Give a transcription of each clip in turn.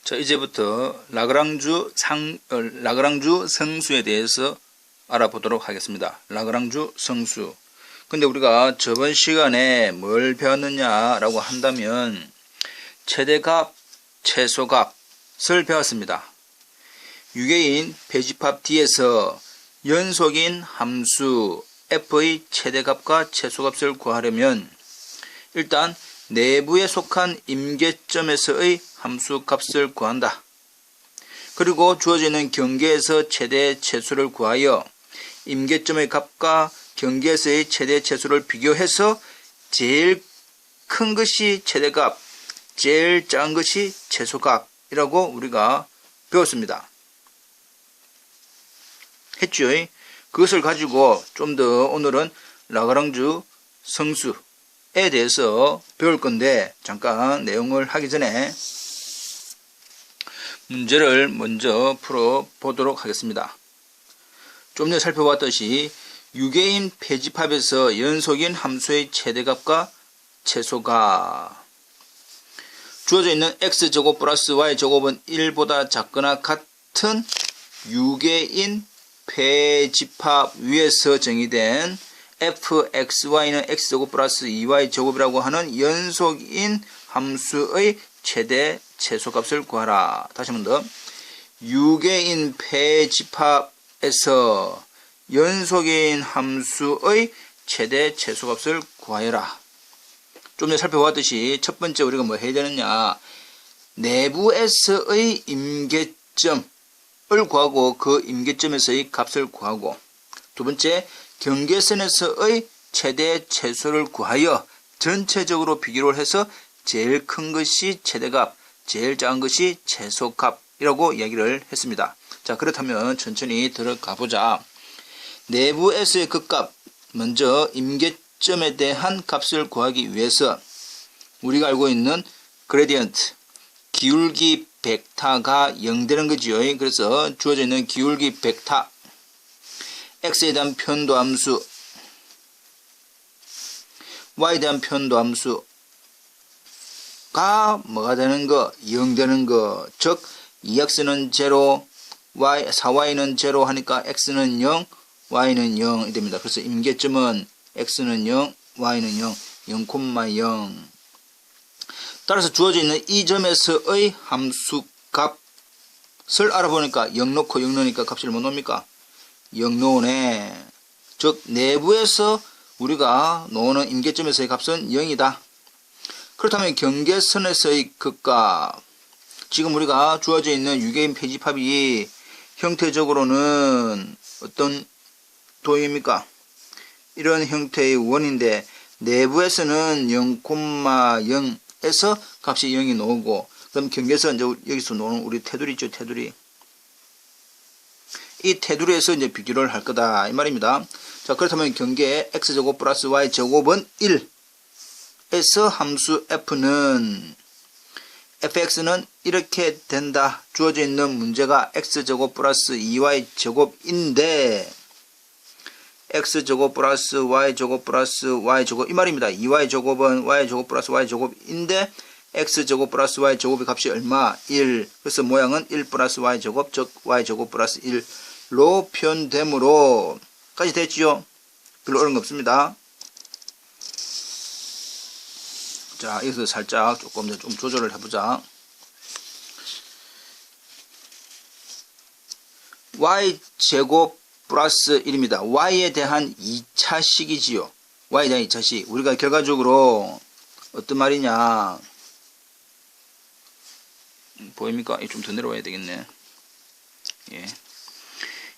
자, 이제부터 라그랑주 성수에 대해서 알아보도록 하겠습니다. 라그랑주 성수. 근데 우리가 저번 시간에 뭘 배웠느냐라고 한다면 최대값, 최소값을 배웠습니다. 유계인 배집합 D에서 연속인 함수 f의 최대값과 최소값을 구하려면 일단 내부에 속한 임계점에서의 함수값을 구한다. 그리고 주어지는 경계에서 최대 최소를 구하여 임계점의 값과 경계에서의 최대 최소를 비교해서 제일 큰 것이 최대값, 제일 작은 것이 최소값이라고 우리가 배웠습니다. 했죠? 그것을 가지고 좀 더 오늘은 라그랑주 성수에 대해서 배울 건데 잠깐 내용을 하기 전에 문제를 먼저 풀어보도록 하겠습니다. 좀 전에 살펴봤듯이 유계인 배집합에서 연속인 함수의 최대값과 최소값 주어져 있는 x제곱 플러스 y제곱은 1보다 작거나 같은 유계인 배집합 위에서 정의된 fxy는 x제곱 플러스 2y제곱이라고 하는 연속인 함수의 최대 최소값을 구하라. 다시 한 번 더. 유계인 배집합에서 연속인 함수의 최대 최소값을 구하여라. 좀 전에 살펴봤듯이 첫 번째 우리가 뭐 해야 되느냐. 내부에서의 임계점을 구하고 그 임계점에서의 값을 구하고 두 번째 경계선에서의 최대 최소를 구하여 전체적으로 비교를 해서 제일 큰 것이 최대값, 제일 작은 것이 최소값이라고 이야기를 했습니다. 자, 그렇다면 천천히 들어가 보자. 내부에서의 그 값, 먼저 임계점에 대한 값을 구하기 위해서 우리가 알고 있는 그레디언트, 기울기 벡터가 0 되는 거지요. 그래서 주어져 있는 기울기 벡터, x에 대한 편도함수, y에 대한 편도함수가 뭐가 되는 거? 0 되는 거. 즉 2x는 0, 4y는 0 하니까 x는 0, y는 0이 됩니다. 그래서 임계점은 x는 0, y는 0, 0,0. 따라서 주어져 있는 이 점에서의 함수 값을 알아보니까 0 놓고 0 넣으니까 값이 못 나옵니까? 0 놓으네. 즉 내부에서 우리가 놓는 임계점에서의 값은 0이다. 그렇다면 경계선에서의 그 값, 지금 우리가 주어져 있는 유계인 배집합이 형태적으로는 어떤 도형입니까? 이런 형태의 원인데 내부에서는 0,0에서 값이 0이 나오고 그럼 경계선 이제 여기서 나오는 우리 테두리 있죠, 테두리. 이 테두리에서 이제 비교를 할 거다 이 말입니다. 자, 그렇다면 경계 x제곱 플러스 y제곱은 1에서 함수 f는 fx는 이렇게 된다. 주어져 있는 문제가 x제곱 플러스 2y제곱인데 x제곱 플러스 y제곱 플러스 y제곱 이 말입니다. 2y제곱은 y제곱 플러스 y제곱인데 x제곱 플러스 y제곱의 값이 얼마? 1. 그래서 모양은 1 플러스 y제곱 즉 y제곱 플러스 1로 표현되므로 까지 됐지요? 별로 어려운 거 없습니다. 자, 여기서 살짝 조금 좀 조절을 해보자. y제곱 플러스 1입니다. y에 대한 2차식이지요. y에 대한 2차식. 우리가 결과적으로 어떤 말이냐. 보입니까? 좀 더 내려와야 되겠네. 예.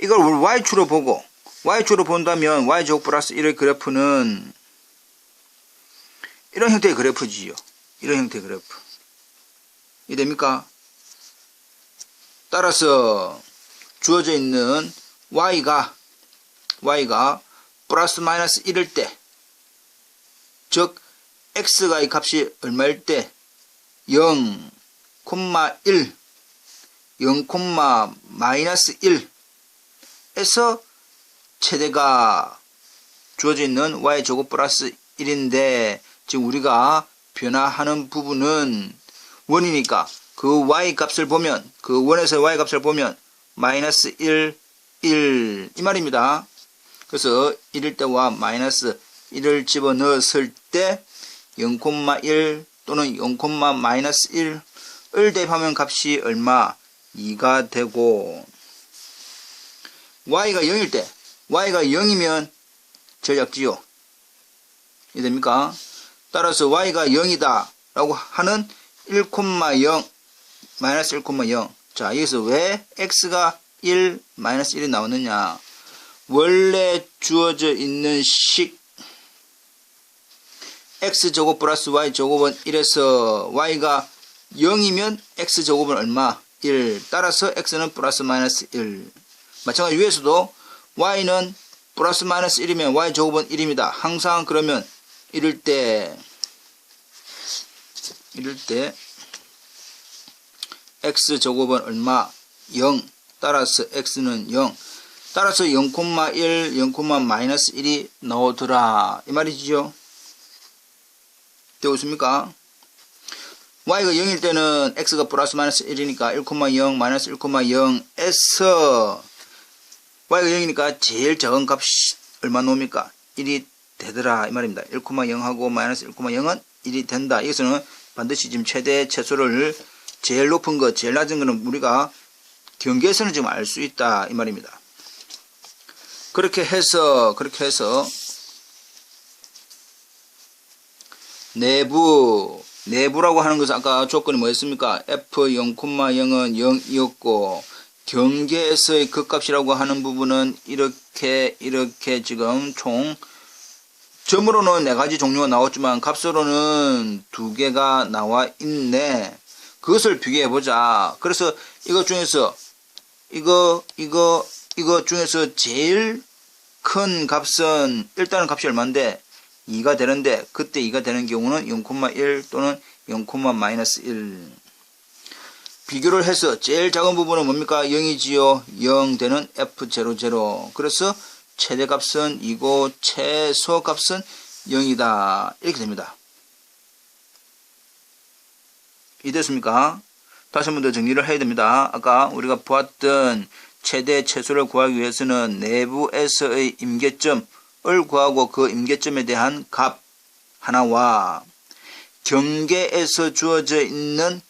이걸 y축으로 보고, y축으로 본다면 y제곱 플러스 1의 그래프는 이런 형태의 그래프지요. 이런 형태의 그래프. 이 됩니까? 따라서 주어져 있는 y가 플러스 마이너스 1일 때, 즉 x가 이 값이 얼마일 때 0, 1, 0, 마이너스 1에서 최대가 주어져 있는 y제곱 플러스 1인데 지금 우리가 변화하는 부분은 원이니까 그 y 값을 보면, 그 원에서의 y 값을 보면 마이너스 1, 1 이 말입니다. 그래서 1일 때와 마이너스 1을 집어넣었을 때 0,1 또는 0, 마이너스 1을 대입하면 값이 얼마? 2가 되고, y가 0일 때, y가 0이면 전략지요. 이해됩니까? 따라서 y가 0이다 라고 하는 1,0, 마이너스 1,0. 자, 여기서 왜 x가 1, 마이너스 1이 나오느냐? 원래 주어져 있는 식 x제곱 플러스 y제곱은 1에서 y가 0이면 x제곱은 얼마? 1. 따라서 x는 플러스 마이너스 1. 마찬가지 위에서도 y는 플러스 마이너스 1이면 y제곱은 1입니다. 항상 그러면 이럴 때 x제곱은 얼마? 0. 따라서 x는 0. 따라서 0,1, 0, 마이너스 1이 나오더라. 이 말이지요. 되고 있습니까? y가 0일 때는 x가 플러스 마이너스 1이니까 1,0, 마이너스 1,0에서 y가 0이니까 제일 작은 값이 얼마 나옵니까? 1이 되더라. 이 말입니다. 1,0하고 마이너스 1,0은 1이 된다. 이것은 반드시 지금 최대 최소를 제일 높은 거, 제일 낮은 거는 우리가 경계에서는 지금 알 수 있다. 이 말입니다. 그렇게 해서 내부라고 하는 것은 아까 조건이 뭐였습니까? f 0,0은 0이었고 경계에서의 극값이라고 하는 부분은 이렇게 지금 총 점으로는 4가지 종류가 나왔지만 값으로는 2개가 나와 있네. 그것을 비교해 보자. 그래서 이것 중에서 이거 중에서 제일 큰 값은 일단은 값이 얼마인데 2가 되는데 그때 2가 되는 경우는 0,1 또는 0, 마이너스 1. 비교를 해서 제일 작은 부분은 뭡니까? 0이지요. 0 되는 f00. 그래서 최대값은 2고 최소값은 0이다. 이렇게 됩니다. 이해됐습니까? 다시 한 번 더 정리를 해야 됩니다. 아까 우리가 보았던 최대 최소를 구하기 위해서는 내부에서의 임계점을 구하고 그 임계점에 대한 값 하나와 경계에서 주어져 있는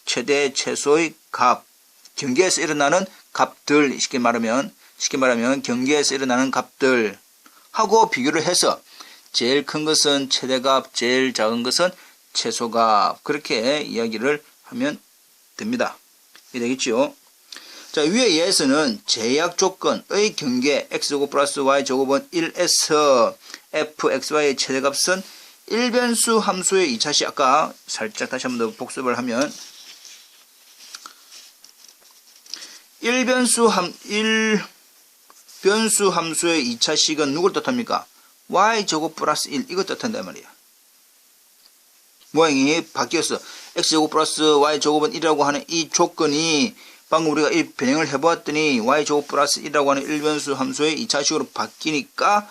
최대 최소의 값, 경계에서 일어나는 값들, 쉽게 말하면 경계에서 일어나는 값들 하고 비교를 해서 제일 큰 것은 최대값, 제일 작은 것은 최소값, 그렇게 이야기를 하면 됩니다. 이해되겠죠? 자, 위의 예에서는 제약 조건의 경계 x제곱 플러스 y제곱은 1에서 fxy의 최대값은 1변수 함수의 2차식, 아까 살짝 다시 한번 더 복습을 하면 1변수 함수의 2차식은 누굴 뜻합니까? y제곱 플러스 1 이거 뜻한단 말이야. 모양이 바뀌었어. x제곱 플러스 y제곱은 1이라고 하는 이 조건이 방금 우리가 이 변형을 해보았더니 y제곱 플러스 1이라고 하는 1변수 함수의 2차식으로 바뀌니까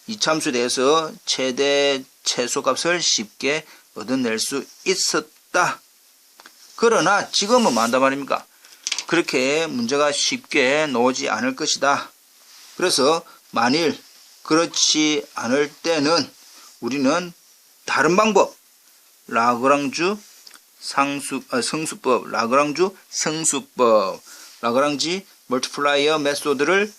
2차 함수에 대해서 최대 최소값을 쉽게 얻어낼 수 있었다. 그러나 지금은 뭐한단 말입니까? 그렇게 문제가 쉽게 나오지 않을 것이다. 그래서 만일 그렇지 않을 때는 우리는 다른 방법, 라그랑주 성수법, 라그랑주 성수법, 라그랑지 멀티플라이어 메소드를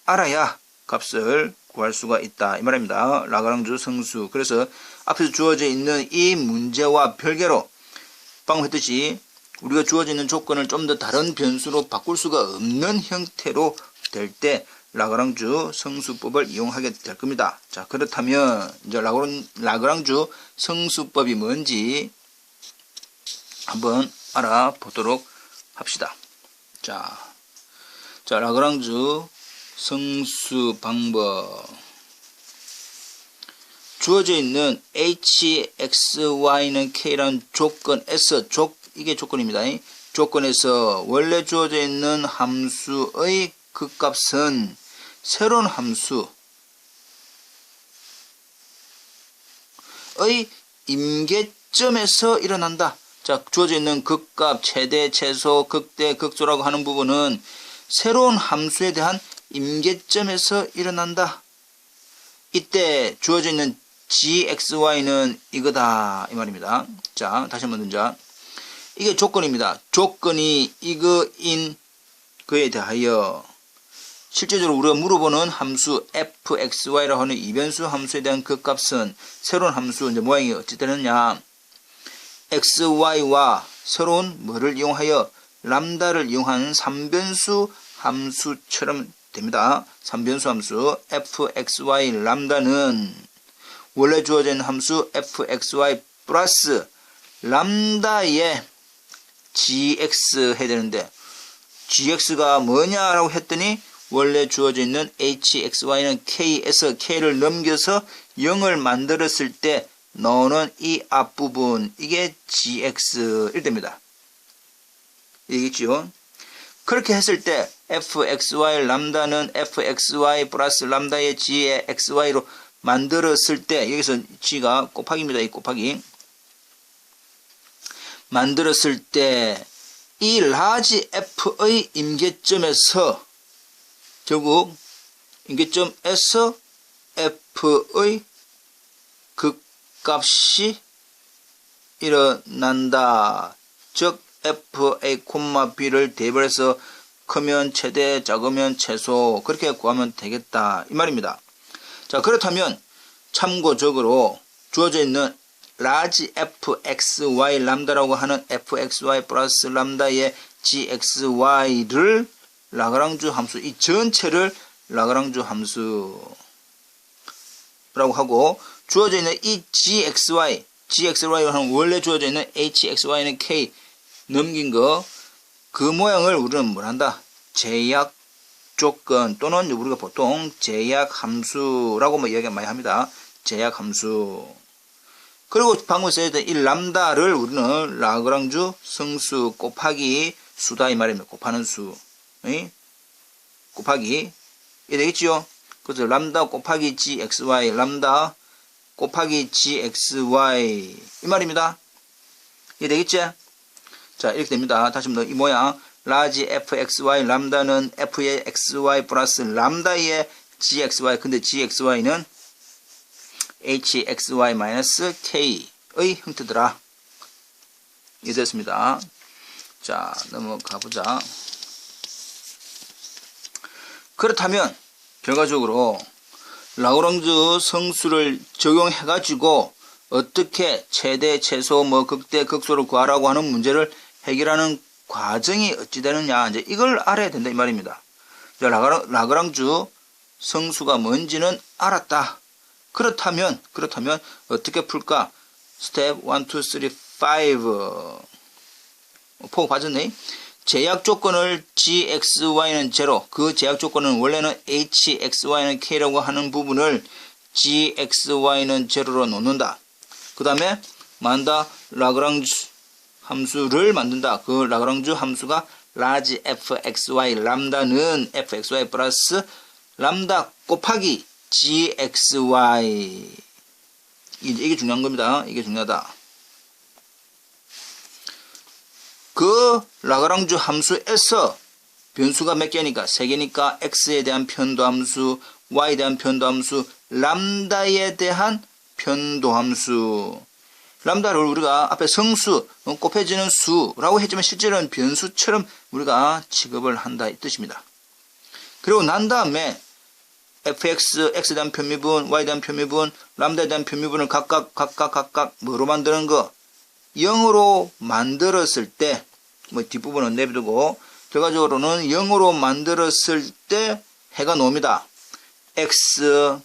알아야 값을 구할 수가 있다. 이 말입니다. 라그랑주 성수. 그래서 앞에서 주어져 있는 이 문제와 별개로 방금 했듯이 우리가 주어져 있는 조건을 좀 더 다른 변수로 바꿀 수가 없는 형태로 될 때 라그랑주 성수법을 이용하게 될 겁니다. 자, 그렇다면 이제 라그랑주 성수법이 뭔지 한번 알아보도록 합시다. 자, 라그랑주 성수 방법. 주어져 있는 h, x, y는 k라는 조건에서 이게 조건입니다. 조건에서 원래 주어져 있는 함수의 극값은 새로운 함수의 임계점에서 일어난다. 자, 주어져 있는 극값, 최대, 최소, 극대, 극소라고 하는 부분은 새로운 함수에 대한 임계점에서 일어난다. 이때 주어져 있는 gxy는 이거다 이 말입니다. 자, 다시 한번 자, 이게 조건입니다. 조건이 이거인 그에 대하여 실제적으로 우리가 물어보는 함수 fxy라고 하는 이변수 함수에 대한 극값은 새로운 함수 이제 모양이 어찌 되느냐, xy와 새로운 뭐를 이용하여 람다를 이용한 3변수 함수처럼 됩니다. 3변수 함수 fxy 람다는 원래 주어져 있는 함수 fxy 플러스 람다의 gx 해야 되는데 gx가 뭐냐라고 했더니 원래 주어져 있는 hxy는 k에서 k를 넘겨서 0을 만들었을 때 나오는 이 앞부분, 이게 gx 일 됩니다. 이해겠죠? 그렇게 했을 때 fxy 람다는 fxy 플러스 람다의 g의 xy로 만들었을 때, 여기서 g가 곱하기입니다. 이 곱하기. 만들었을 때 이 라지 f의 임계점에서 결국 임계점에서 f의 극값이 일어난다. 즉 fa, b를 대입해서 크면 최대, 작으면 최소 그렇게 구하면 되겠다 이 말입니다. 자, 그렇다면 참고적으로 주어져 있는 라지 fxy 람다라고 하는 fxy 플러스 람다의 gxy를 라그랑주 함수, 이 전체를 라그랑주 함수라고 하고, 주어져 있는 이 gxy라고 하는 원래 주어져 있는 hxy는 k 넘긴 거, 그 모양을 우리는 뭘 한다? 제약 조건 또는 우리가 보통 제약 함수라고 뭐 이야기 많이 합니다. 제약 함수. 그리고 방금 써야 이 람다를 우리는 라그랑주 성수 곱하기 수다 이 말입니다. 곱하는 수. 곱하기. 이해 되겠지요? 그래서 람다 곱하기 gxy, 람다 곱하기 gxy 이 말입니다. 이해 되겠지? 자, 이렇게 됩니다. 다시 한번 이 모양. 라지 fxy 람다는 f의 xy 플러스 람다의 gxy. 근데 gxy는 hxy-k의 형태더라. 이해됐습니다. 자, 넘어가 보자. 그렇다면 결과적으로 라그랑주 성수를 적용해 가지고 어떻게 최대, 최소, 뭐 극대, 극소를 구하라고 하는 문제를 해결하는 과정이 어찌 되느냐, 이제 이걸 알아야 된다 이 말입니다. 라그랑주 성수가 뭔지는 알았다. 그렇다면 어떻게 풀까? 스텝 1, 2, 3, 5 포 봐줬네. 제약 조건을 gxy는 0, 그 제약 조건은 원래는 hxy는 k라고 하는 부분을 gxy는 0로 놓는다. 그 다음에 만다 라그랑주 함수를 만든다. 그 라그랑주 함수가 라지 fxy 람다는 fxy 플러스 람다 곱하기 gxy. 이게 중요한 겁니다. 이게 중요하다. 그 라그랑주 함수에서 변수가 몇 개니까 3개니까 x에 대한 편도함수, y에 대한 편도함수, 람다에 대한 편도함수. 람다를 우리가 앞에 성수, 곱해지는 수라고 했지만 실제로는 변수처럼 우리가 취급을 한다 이 뜻입니다. 그리고 난 다음에 fx, x에 대한 편미분, y에 대한 편미분, 람다에 대한 편미분을 각각 뭐로 만드는 거? 0으로 만들었을 때, 뭐 뒷부분은 내비두고, 결과적으로는 0으로 만들었을 때 해가 나옵니다. x,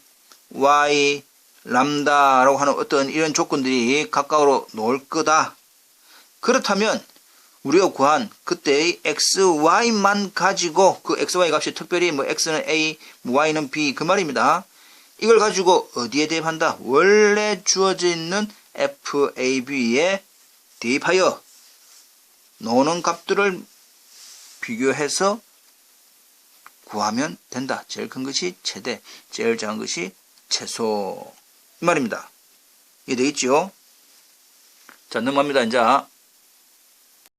y, 람다라고 하는 어떤 이런 조건들이 각각으로 나올 거다. 그렇다면 우리가 구한 그때의 xy만 가지고 그 xy 값이 특별히 뭐 x는 a, y는 b 그 말입니다. 이걸 가지고 어디에 대입한다? 원래 주어져 있는 fab에 대입하여 나오는 값들을 비교해서 구하면 된다. 제일 큰 것이 최대, 제일 작은 것이 최소 이 말입니다. 이해 되겠지요? 자, 넘어갑니다. 이제